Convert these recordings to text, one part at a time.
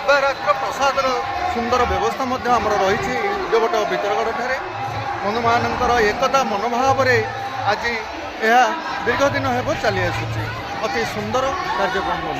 दिव्यरात्र प्रसाद सुंदर व्यवस्था रही उद्योगट भितरगढ़ हनुमानकर एकता मनोभाव आज यह दीर्घ दिन हेब चली आसूँ अति सुंदर कार्यक्रम बन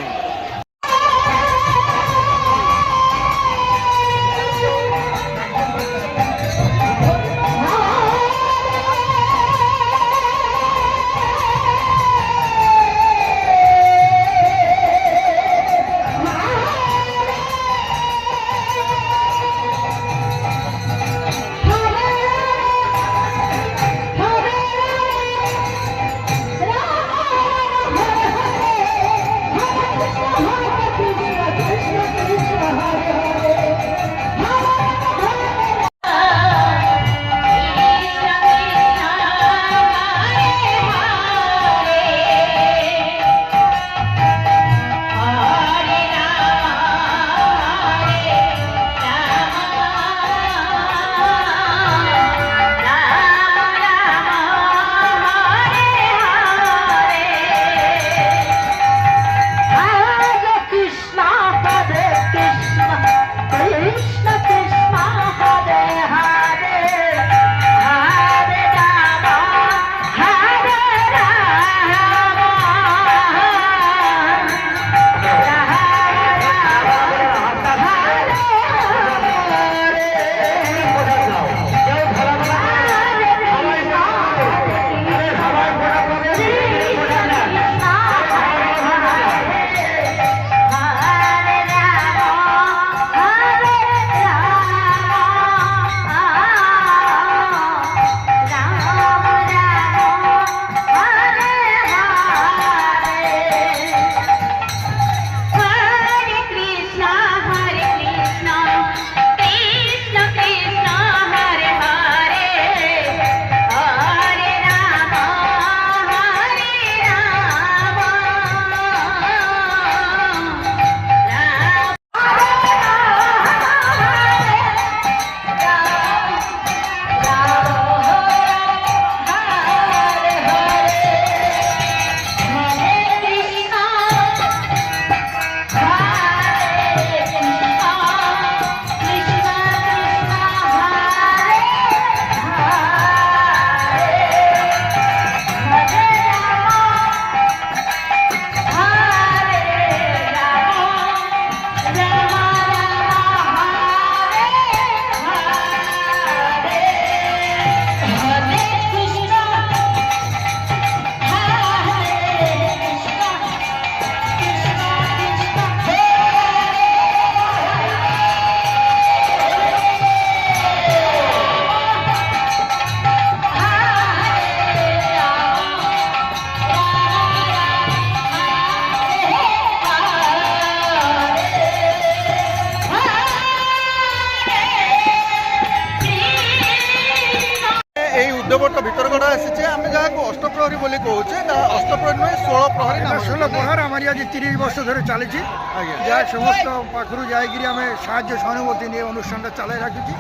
उद्योगट भितरगढ़ आसी आम जहाँ को अष्टप्रहरी बोली कहे अष्टप्रहरी नुहे 16 प्रहरी 16 प्रहर आम आज 30 वर्ष धरे चली जहाँ समस्त पाखर जाकि आम साहय सहानुभूति नहीं अनुष्ठान चलाई रखी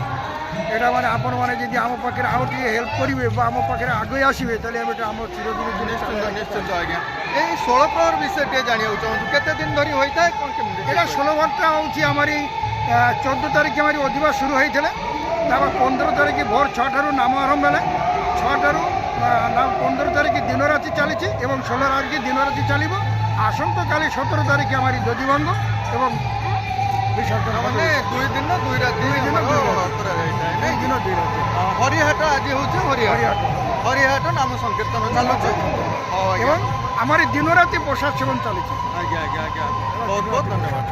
यहाँ मैंने आपण मैंने आम पाखे आउ हेल्प करेंगे आम पाखे आगे आसवे आम चिरदिन निश्चित आज्ञा ये 16 प्रहर विषय जाना चाहूँ केते दिन धरी होता है कौन केमी यहाँ 16 घंटा हूँ आमरी 14 तारीख हमारी अधिवास शुरू होते 15 तारीख भोर 6 ठारू नाम आरंभ है 6 ठारू 15 तारीख दिन राति चली 16 तारीख दिन राति चलो आसंता काली 17 तारीख हमारी दधिभंग एवं विसर्जन मैंने 2 दिन 2 राति हरिहाट आज हूँ हरिहाट नाम संकीर्तन चलुचे एवं हमारी दिन राति प्रसाद सेवन चली आज्ञा आज्ञा आज्ञा बहुत बहुत धन्यवाद।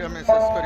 ଆମେ ଶେଷ କରିବା।